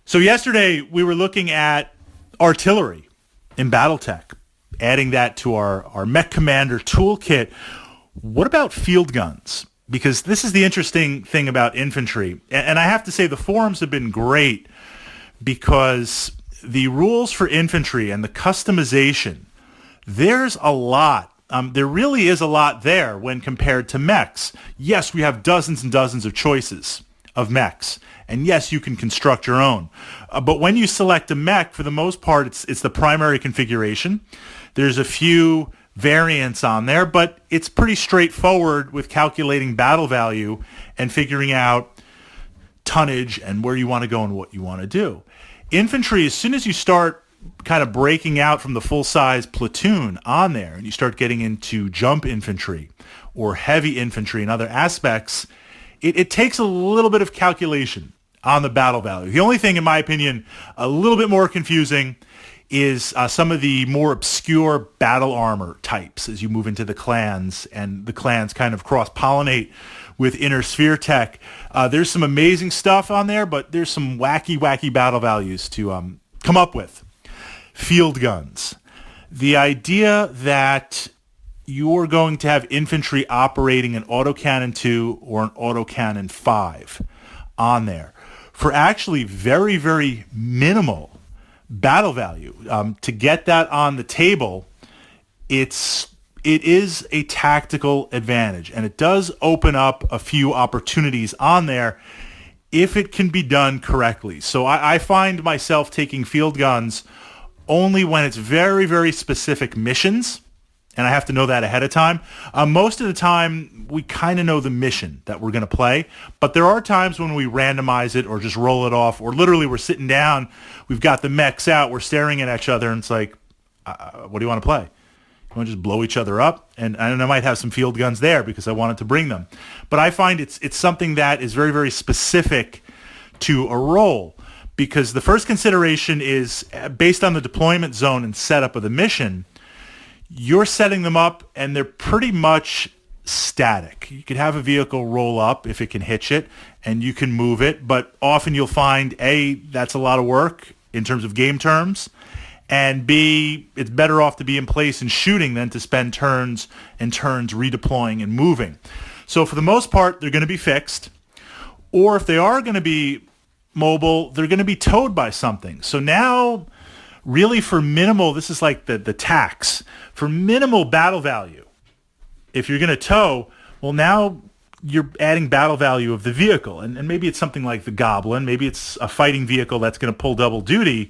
So yesterday we were looking at artillery in Battletech, adding that to our Mech Commander toolkit. What about field guns? Because this is the interesting thing about infantry. And I have to say the forums have been great because the rules for infantry and the customization, there's a lot. There really is a lot there when compared to mechs. Yes, we have dozens and dozens of choices of mechs. And yes, you can construct your own. But when you select a mech, for the most part, it's the primary configuration. There's a few variants on there, but it's pretty straightforward with calculating battle value and figuring out tonnage and where you want to go and what you want to do. Infantry, as soon as you start kind of breaking out from the full-size platoon on there and you start getting into jump infantry or heavy infantry and other aspects, it takes a little bit of calculation on the battle value. The only thing, in my opinion, a little bit more confusing is some of the more obscure battle armor types as you move into the clans, and the clans kind of cross-pollinate with inner sphere tech. There's some amazing stuff on there, but there's some wacky battle values to come up with. Field guns. The idea that you're going to have infantry operating an autocannon 2 or an autocannon 5 on there for actually very, very minimal battle value. To get that on the table, it is a tactical advantage, and it does open up a few opportunities on there if it can be done correctly. So I find myself taking field guns only when it's very, very specific missions, and I have to know that ahead of time. Most of the time, we kind of know the mission that we're going to play, but there are times when we randomize it or just roll it off, or literally we're sitting down, we've got the mechs out, we're staring at each other, and it's like, what do you want to play? You want to just blow each other up? And I might have some field guns there because I wanted to bring them. But I find it's something that is very, very specific to a role, because the first consideration is based on the deployment zone and setup of the mission. You're setting them up, and they're pretty much static. You could have a vehicle roll up if it can hitch it, and you can move it, but often you'll find, A, that's a lot of work in terms of game terms, and B, it's better off to be in place and shooting than to spend turns and turns redeploying and moving. So for the most part, they're going to be fixed, or if they are going to be mobile, they're going to be towed by something. So now, really for minimal, this is like the tax. For minimal battle value, if you're going to tow, well, now you're adding battle value of the vehicle. And maybe it's something like the Goblin. Maybe it's a fighting vehicle that's going to pull double duty.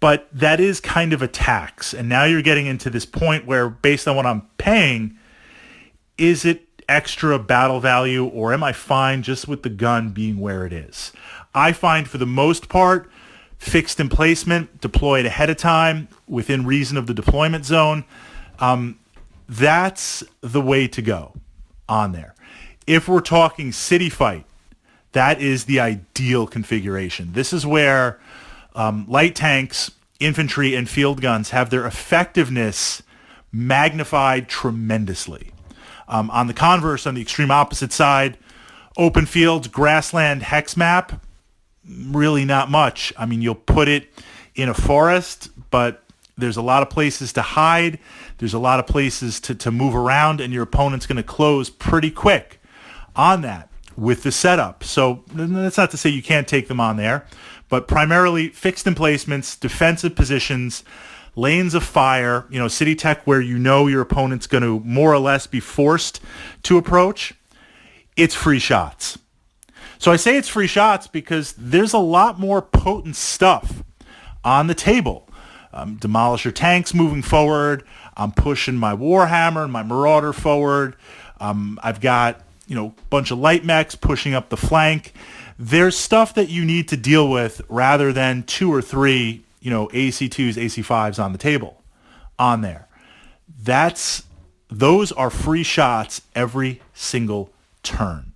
But that is kind of a tax. And now you're getting into this point where, based on what I'm paying, is it extra battle value, or am I fine just with the gun being where it is? I find, for the most part, fixed emplacement, deployed ahead of time, within reason of the deployment zone, that's the way to go on there. If we're talking city fight, that is the ideal configuration. This is where light tanks, infantry, and field guns have their effectiveness magnified tremendously. On the converse, on the extreme opposite side, open fields, grassland, hex map, really not much. I mean, you'll put it in a forest, but there's a lot of places to hide. There's a lot of places to move around, and your opponent's going to close pretty quick on that with the setup. So that's not to say you can't take them on there, but primarily fixed emplacements, defensive positions, lanes of fire, city tech where your opponent's going to more or less be forced to approach. It's free shots. So I say it's free shots because there's a lot more potent stuff on the table. Demolisher tanks moving forward. I'm pushing my Warhammer and my Marauder forward. I've got, a bunch of light mechs pushing up the flank. There's stuff that you need to deal with rather than 2 or 3, AC2s, AC5s on the table on there. Those are free shots every single turn.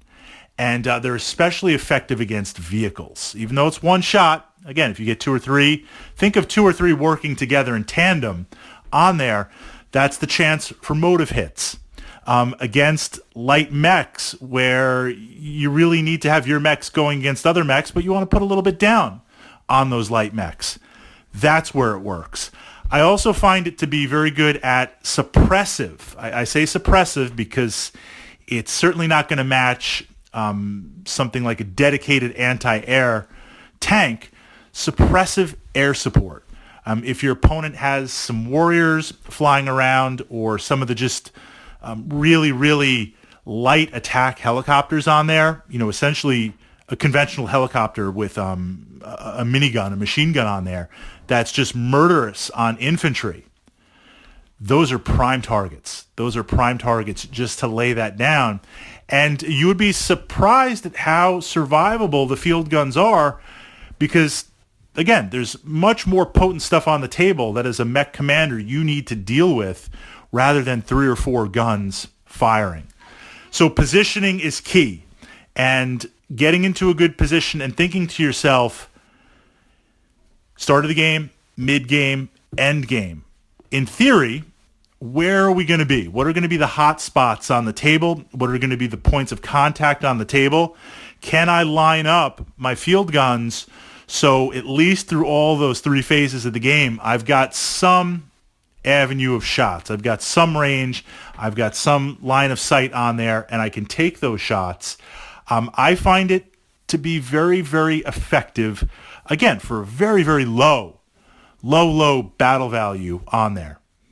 And they're especially effective against vehicles. Even though it's one shot, again, if you get 2 or 3, think of 2 or 3 working together in tandem on there. That's the chance for motive hits. Against light mechs, where you really need to have your mechs going against other mechs, but you want to put a little bit down on those light mechs. That's where it works. I also find it to be very good at suppressive. I say suppressive because it's certainly not going to match something like a dedicated anti-air tank. Suppressive air support. If your opponent has some warriors flying around or some of the just really, really light attack helicopters on there, essentially a conventional helicopter with a minigun, a machine gun on there, that's just murderous on infantry. Those are prime targets. Those are prime targets just to lay that down. And you would be surprised at how survivable the field guns are because, again, there's much more potent stuff on the table that as a mech commander you need to deal with rather than 3 or 4 guns firing. So positioning is key. And getting into a good position and thinking to yourself, start of the game, mid-game, end game. In theory, where are we going to be? What are going to be the hot spots on the table? What are going to be the points of contact on the table? Can I line up my field guns so at least through all those 3 phases of the game, I've got some avenue of shots. I've got some range. I've got some line of sight on there, and I can take those shots. I find it to be very, very effective, again, for a very, very low battle value on there.